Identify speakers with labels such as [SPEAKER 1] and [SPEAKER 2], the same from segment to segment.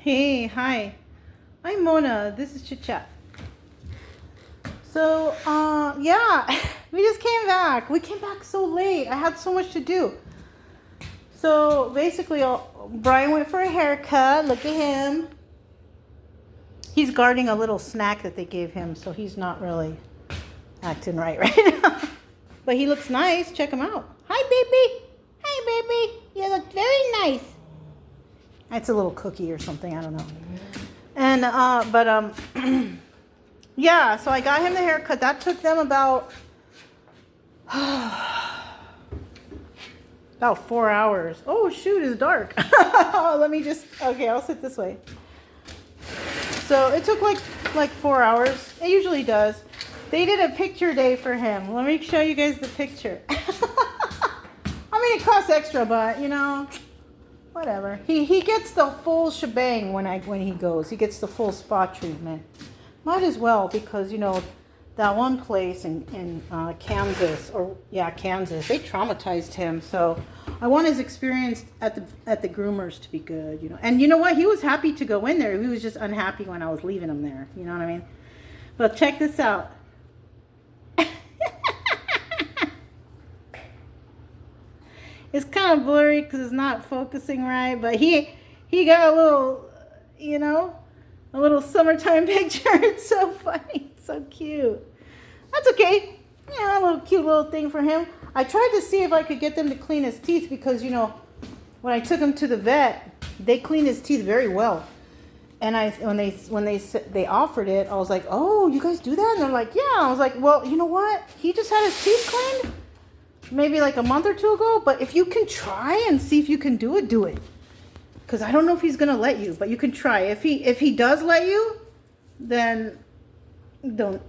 [SPEAKER 1] Hey, hi. I'm Mona. This is Chit Chat. So, yeah, we just came back. We came back so late. I had so much to do. So, basically, Brian went for a haircut. Look at him. He's guarding a little snack that they gave him, so he's not really acting right now. But he looks nice. Check him out. Hi, baby. Hi, baby. You look very nice. It's a little cookie or something. I don't know. And, yeah, so I got him the haircut. That took them about 4 hours. Oh, shoot, it's dark. Okay, I'll sit this way. So it took like 4 hours. It usually does. They did a picture day for him. Let me show you guys the picture. I mean, it costs extra, but, whatever. He gets the full shebang when he goes. He gets the full spa treatment. Might as well, because that one place in Kansas, Kansas, they traumatized him. So I want his experience at the groomers to be good, And you know what? He was happy to go in there. He was just unhappy when I was leaving him there. You know what I mean? But check this out. It's kind of blurry because it's not focusing right, but he got a little, a little summertime picture. It's so funny. It's so cute. That's okay. A little cute little thing for him. I tried to see if I could get them to clean his teeth because, when I took him to the vet, they cleaned his teeth very well. And when they offered it, I was like, oh, you guys do that? And they're like, yeah. I was like, well, you know what? He just had his teeth cleaned maybe like a month or two ago. But if you can try and see if you can do it, do it. Because I don't know if he's going to let you, but you can try. If he does let you, then do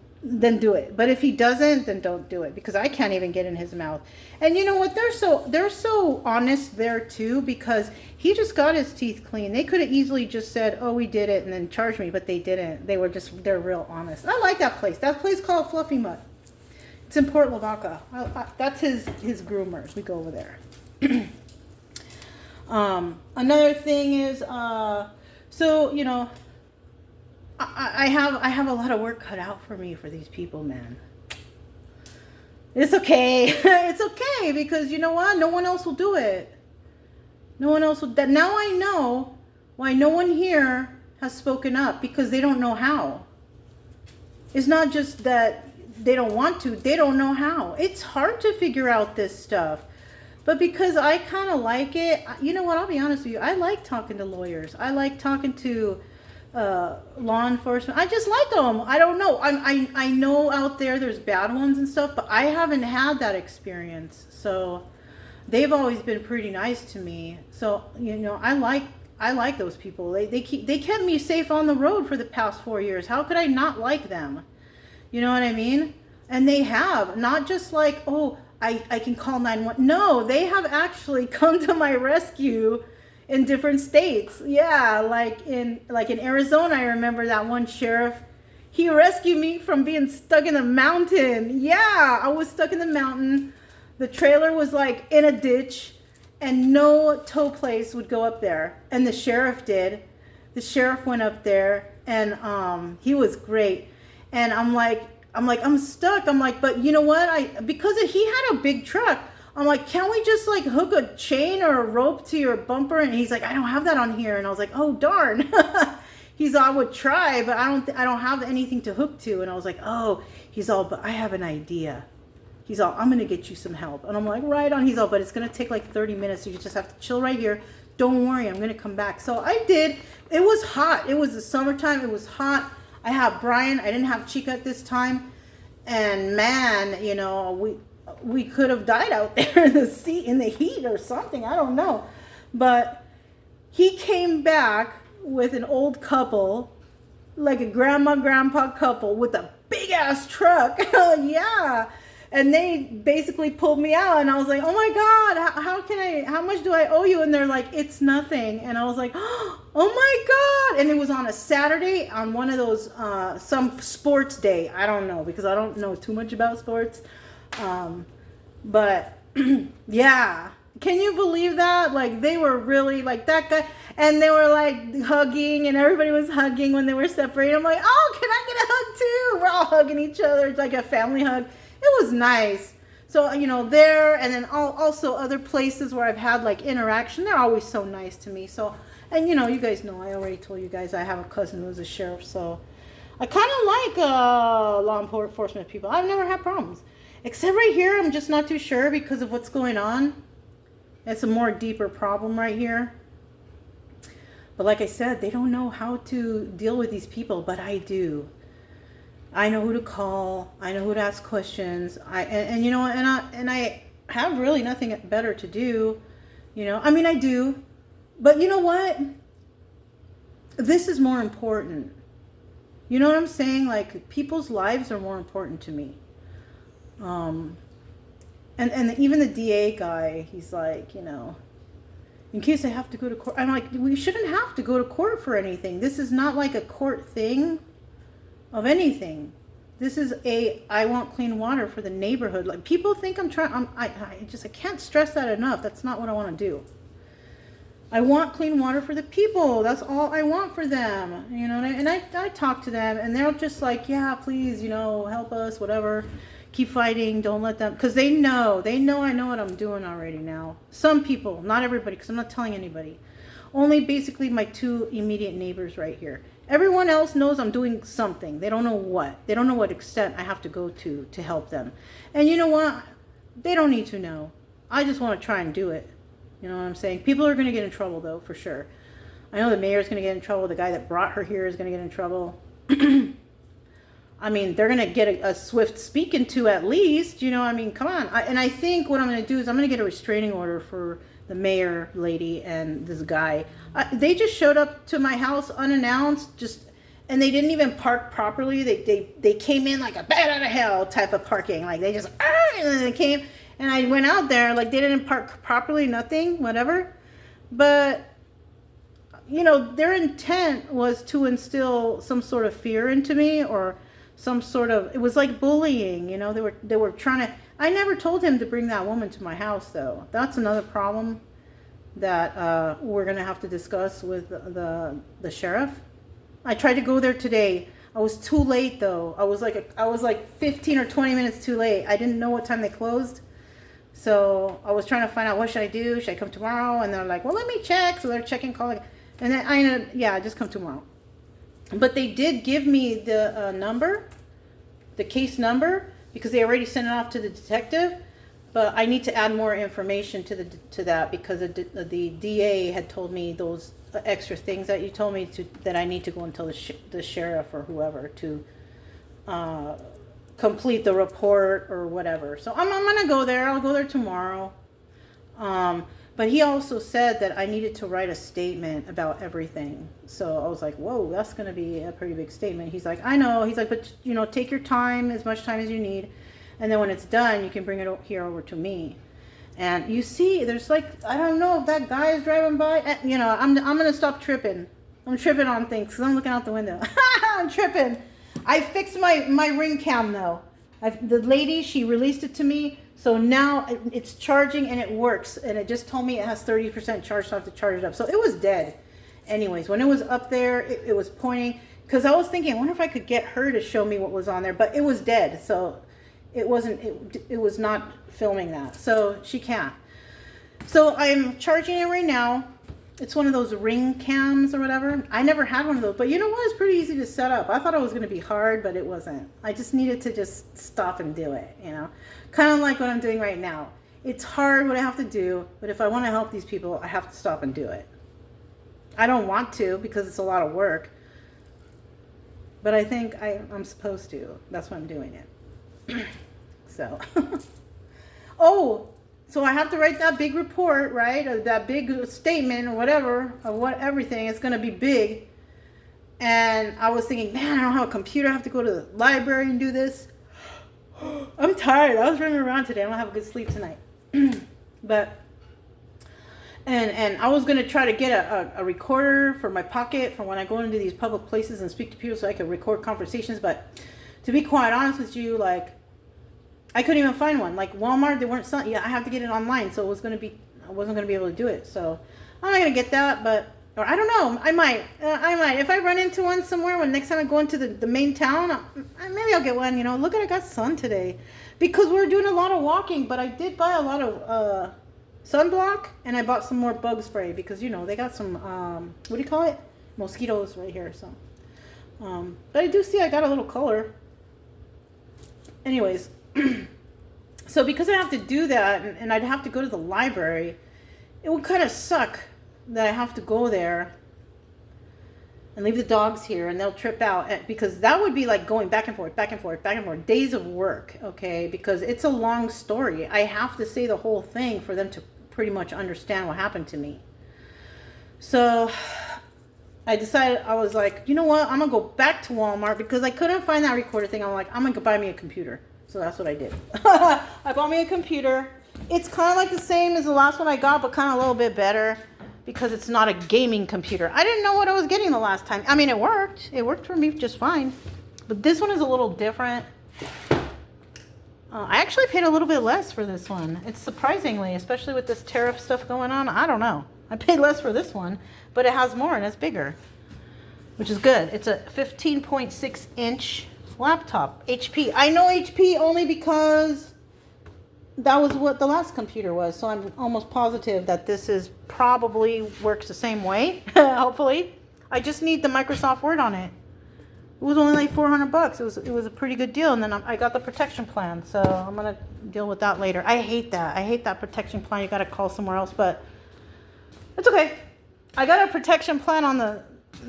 [SPEAKER 1] it. But if he doesn't, then don't do it, because I can't even get in his mouth. And you know what? They're so honest there too, because he just got his teeth clean. They could have easily just said, "Oh, we did it," and then charged me, but they didn't. They're real honest. I like that place. That place called Fluffy Mutt. It's in Port Lavaca. That's his groomers. We go over there. Another thing is, I have a lot of work cut out for me for these people, man. It's okay. It's okay, because you know what? No one else will do it. No one else will. Now I know why no one here has spoken up, because they don't know how. It's not just that they don't want to. They don't know how. It's hard to figure out this stuff. But because I kind of like it, you know what? I'll be honest with you. I like talking to lawyers. I like talking to law enforcement. I just like them. I don't know. I know out there's bad ones and stuff, but I haven't had that experience. So they've always been pretty nice to me. So I like those people. They kept me safe on the road for the past 4 years. How could I not like them? You know what I mean? And they have, not just like, oh, I can call 911. No, they have actually come to my rescue in different states. Yeah, like in Arizona, I remember that one sheriff. He rescued me from being stuck in the mountain. Yeah, I was stuck in the mountain. The trailer was like in a ditch, and no tow place would go up there. And the sheriff did. The sheriff went up there, and he was great. And I'm like, I'm stuck. I'm like, but you know what? Because he had a big truck. I'm like, can't we just like hook a chain or a rope to your bumper? And he's like, I don't have that on here. And I was like, oh darn. I would try, but I don't have anything to hook to. And I was like, oh. He's all, but I have an idea. He's all, I'm gonna get you some help. And I'm like, right on. He's all, but it's gonna take like 30 minutes. So you just have to chill right here. Don't worry, I'm gonna come back. So I did. It was hot. It was the summertime. It was hot. I have Brian. I didn't have Chica at this time. And man, we could have died out there in the heat or something. I don't know. But he came back with an old couple, like a grandpa couple with a big ass truck. Yeah. And they basically pulled me out, and I was like, oh my God, how much do I owe you? And they're like, it's nothing. And I was like, oh my God. And it was on a Saturday, on one of those, some sports day. I don't know, because I don't know too much about sports. But yeah, Can you believe that? Like, they were really like that guy, and they were like hugging, and everybody was hugging when they were separated. I'm like, oh, can I get a hug too? We're all hugging each other. It's like a family hug. It was nice. So, you know, there, and then also other places where I've had like interaction, they're always so nice to me. So, and you know, you guys know, I already told you guys I have a cousin who's a sheriff, so I kind of like law enforcement people. I've never had problems. Except right here, I'm just not too sure because of what's going on. It's a more deeper problem right here. But like I said, they don't know how to deal with these people, but I do. I know who to call. I know who to ask questions. And you know, and I have really nothing better to do. You know, I mean, I do. But you know what? This is more important. You know what I'm saying? Like, people's lives are more important to me. And even the DA guy, he's like, you know, in case I have to go to court. I'm like, we shouldn't have to go to court for anything. This is not like a court thing of anything. This is I want clean water for the neighborhood. Like, people think I can't stress that enough. That's not what I want to do. I want clean water for the people. That's all I want for them. You know, and I talk to them, and they're just like, yeah, please, you know, help us, whatever. Keep fighting. Don't let them, because they know I know what I'm doing already now. Some people, not everybody, because I'm not telling anybody. Only basically my 2 immediate neighbors right here. Everyone else knows I'm doing something. They don't know what. They don't know what extent I have to go to help them. And you know what? They don't need to know. I just want to try and do it. You know what I'm saying? People are going to get in trouble, though, for sure. I know the mayor's going to get in trouble. The guy that brought her here is going to get in trouble. I mean, they're going to get a swift speaking to at least. You know, I mean, come on. And I think what I'm going to do is I'm going to get a restraining order for the mayor lady and this guy. They just showed up to my house unannounced, and they didn't even park properly. They came in like a bat out of hell type of parking. Like, they just, and then they came, and I went out there, like, they didn't park properly, nothing, whatever. But, you know, their intent was to instill some sort of fear into me, or some sort of, it was like bullying, you know. They were trying to, I never told him to bring that woman to my house, though. That's another problem that we're going to have to discuss with the sheriff. I tried to go there today. I was too late, though. I was like 15 or 20 minutes too late. I didn't know what time they closed. So I was trying to find out, what should I do? Should I come tomorrow? And they're like, well, let me check. So they're checking, calling. And then I ended up, yeah, just come tomorrow. But they did give me the number, the case number, because they already sent it off to the detective. But I need to add more information to that, because the DA had told me those extra things that you told me that I need to go and tell the sheriff or whoever to complete the report or whatever. So I'm gonna go there. I'll go there tomorrow. But he also said that I needed to write a statement about everything. So I was like, whoa, that's going to be a pretty big statement. He's like, I know. He's like, but, you know, take your time, as much time as you need. And then when it's done, you can bring it here over to me. And you see, there's like, I don't know if that guy is driving by. You know, I'm going to stop tripping. I'm tripping on things because I'm looking out the window. I'm tripping. I fixed my ring cam, though. The lady, she released it to me. So now it's charging and it works. And it just told me it has 30% charge, so I have to charge it up. So it was dead. Anyways, when it was up there, it was pointing. Because I was thinking, I wonder if I could get her to show me what was on there. But it was dead. So it was not filming that. So she can't. So I'm charging it right now. It's one of those ring cams or whatever. I never had one of those. But you know what? It's pretty easy to set up. I thought it was going to be hard, but it wasn't. I just needed to just stop and do it, you know. Kind of like what I'm doing right now. It's hard what I have to do, but if I want to help these people, I have to stop and do it. I don't want to because it's a lot of work. But I think I'm supposed to. That's why I'm doing it. So. Oh, so I have to write that big report, right? Or that big statement or whatever of what everything. It's going to be big. And I was thinking, man, I don't have a computer. I have to go to the library and do this. I'm tired. I was running around today. I don't have a good sleep tonight. But, and I was going to try to get a recorder for my pocket for when I go into these public places and speak to people so I could record conversations. But to be quite honest with you, like, I couldn't even find one. Like Walmart, they weren't selling. Yeah, I have to get it online. So it was going to be, I wasn't going to be able to do it. So I'm not going to get that, but, or I don't know. I might. If I run into one somewhere when next time I go into the main town, maybe I'll get one. You know, look at, I got sun today because we're doing a lot of walking, but I did buy a lot of sunblock, and I bought some more bug spray because, you know, they got some, what do you call it? Mosquitoes right here. So, but I do see I got a little color. Anyways, so because I have to do that, and I'd have to go to the library, it would kind of suck that I have to go there and leave the dogs here and they'll trip out, because that would be like going back and forth, days of work, okay? Because it's a long story. I have to say the whole thing for them to pretty much understand what happened to me. So I decided, I was like, you know what? I'm going to go back to Walmart because I couldn't find that recorder thing. I'm like, I'm going to buy me a computer. So that's what I did. I bought me a computer. It's kind of like the same as the last one I got, but kind of a little bit better because it's not a gaming computer. I didn't know what I was getting the last time. I mean, it worked. It worked for me just fine. But this one is a little different. I actually paid a little bit less for this one. It's surprisingly, especially with this tariff stuff going on. I don't know. I paid less for this one, but it has more and it's bigger, which is good. It's a 15.6 inch laptop, HP. I know HP only because that was what the last computer was. So I'm almost positive that this is probably works the same way. Hopefully. I just need the Microsoft Word on it. It was only like $400. It was a pretty good deal. And then I got the protection plan. So I'm going to deal with that later. I hate that. I hate that protection plan. You got to call somewhere else, but it's okay. I got a protection plan on the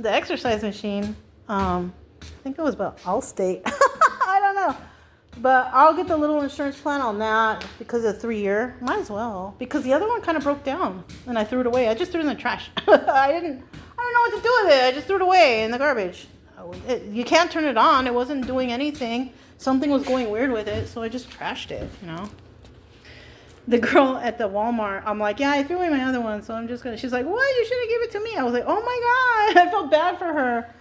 [SPEAKER 1] exercise machine. I think it was about Allstate. I don't know. But I'll get the little insurance plan on that because it's 3-year. Might as well. Because the other one kind of broke down and I threw it away. I just threw it in the trash. I don't know what to do with it. I just threw it away in the garbage. You can't turn it on. It wasn't doing anything. Something was going weird with it. So I just trashed it, you know. The girl at the Walmart, I'm like, yeah, I threw away my other one. So I'm just going to, she's like, what? You should have given it to me. I was like, oh my God. I felt bad for her.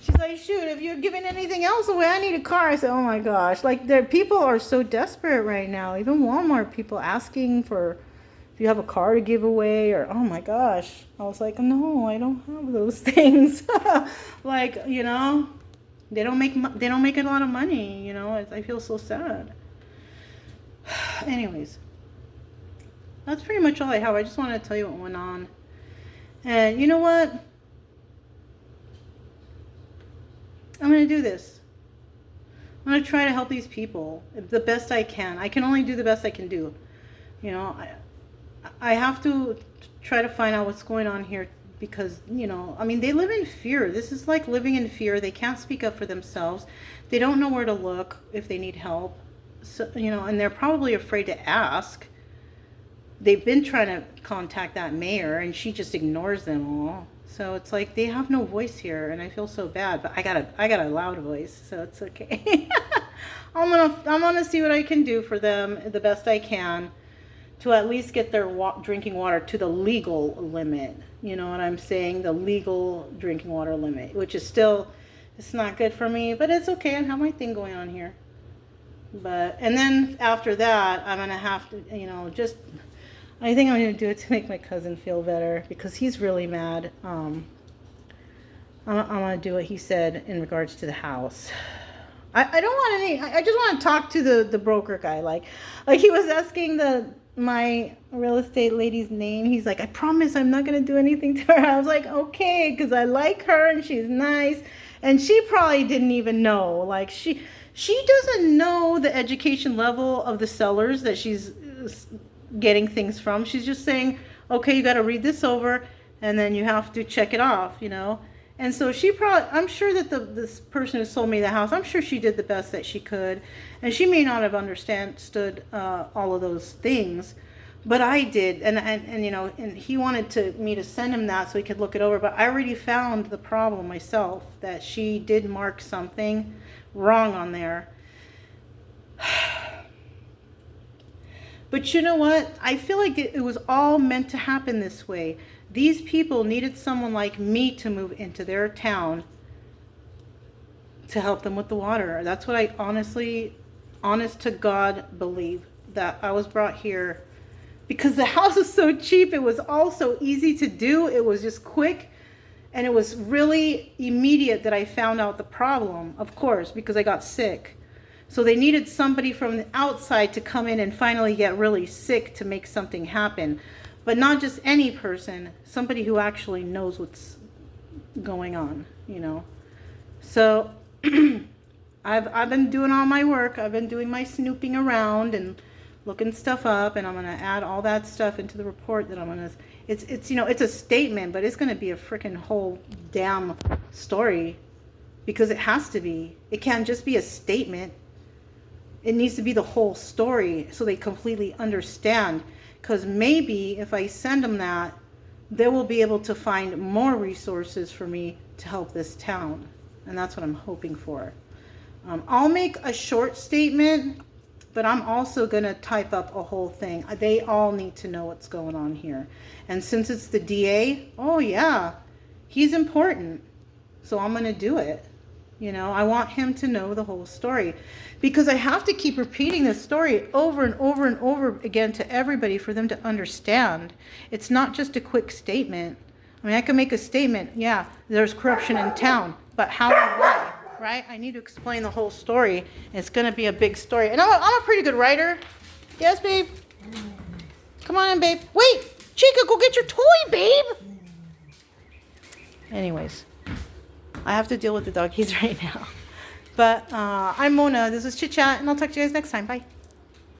[SPEAKER 1] She's like, shoot, if you're giving anything else away, I need a car. I said, oh my gosh. Like, people are so desperate right now. Even Walmart people asking for if you have a car to give away or, oh my gosh. I was like, no, I don't have those things. Like, you know, they don't make a lot of money, you know. I feel so sad. Anyways, that's pretty much all I have. I just wanted to tell you what went on. And you know what? I'm going to do this. I'm going to try to help these people the best I can. I can only do the best I can do. You know, I have to try to find out what's going on here because, you know, I mean, they live in fear. This is like living in fear. They can't speak up for themselves. They don't know where to look if they need help. So, you know, and they're probably afraid to ask. They've been trying to contact that mayor and she just ignores them all. So it's like they have no voice here, and I feel so bad. But I got a loud voice, so it's okay. I'm gonna see what I can do for them the best I can, to at least get their drinking water to the legal limit. You know what I'm saying? The legal drinking water limit, which is still, it's not good for me, but it's okay. I have my thing going on here. But and then after that, I'm gonna have to, you know, just. I think I'm going to do it to make my cousin feel better because he's really mad. I'm going to do what he said in regards to the house. I don't want any, I just want to talk to the broker guy. Like he was asking my real estate lady's name. He's like, I promise I'm not going to do anything to her. I was like, okay, because I like her and she's nice. And she probably didn't even know. Like she doesn't know the education level of the sellers that she's getting things from. She's just saying, okay, you got to read this over and then you have to check it off, you know. And so she probably, I'm sure that this person who sold me the house, I'm sure she did the best that she could, and she may not have understood all of those things, but I did. And you know, and he wanted me to send him that so he could look it over, but I already found the problem myself, that she did mark something wrong on there. But you know what? I feel like it was all meant to happen this way. These people needed someone like me to move into their town to help them with the water. That's what I honest to God believe, that I was brought here because the house is so cheap. It was all so easy to do. It was just quick. And it was really immediate that I found out the problem, of course, because I got sick. So they needed somebody from the outside to come in and finally get really sick to make something happen. But not just any person, somebody who actually knows what's going on, you know. So I've been doing all my work. I've been doing my snooping around and looking stuff up, and I'm going to add all that stuff into the report that I'm going to, it's you know, it's a statement, but it's going to be a freaking whole damn story, because it has to be. It can't just be a statement. It needs to be the whole story so they completely understand, because maybe if I send them that, they will be able to find more resources for me to help this town, and that's what I'm hoping for. I'll make a short statement, but I'm also going to type up a whole thing. They all need to know what's going on here. And since it's the DA, oh yeah, he's important. So I'm going to do it. You know, I want him to know the whole story, because I have to keep repeating this story over and over and over again to everybody for them to understand. It's not just a quick statement. I mean, I can make a statement, yeah, there's corruption in town, but how and why? Right? I need to explain the whole story. It's going to be a big story. And I'm a pretty good writer. Yes, babe? Come on in, babe. Wait! Chica, go get your toy, babe! Anyways, I have to deal with the doggies right now. But I'm Mona. This is Chit Chat, and I'll talk to you guys next time. Bye.